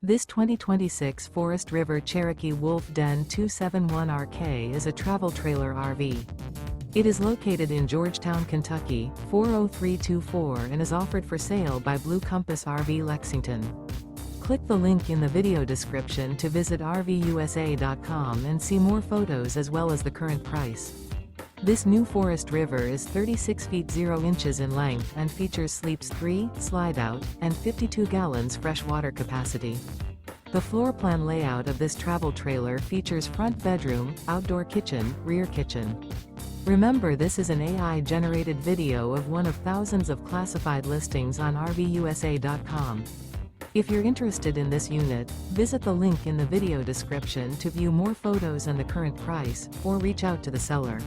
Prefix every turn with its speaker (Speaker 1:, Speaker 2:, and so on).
Speaker 1: This 2026 Forest River Cherokee Wolf Den 271RK is a travel trailer RV. It is located in Georgetown, Kentucky, 40324 and is offered for sale by Blue Compass RV Lexington. Click the link in the video description to visit RVUSA.com and see more photos as well as the current price. This new Forest River is 36 feet 0 inches in length and features sleeps 3, slide-out, and 52 gallons fresh water capacity. The floor plan layout of this travel trailer features front bedroom, outdoor kitchen, rear kitchen. Remember, this is an AI-generated video of one of thousands of classified listings on RVUSA.com. If you're interested in this unit, visit the link in the video description to view more photos and the current price, or reach out to the seller.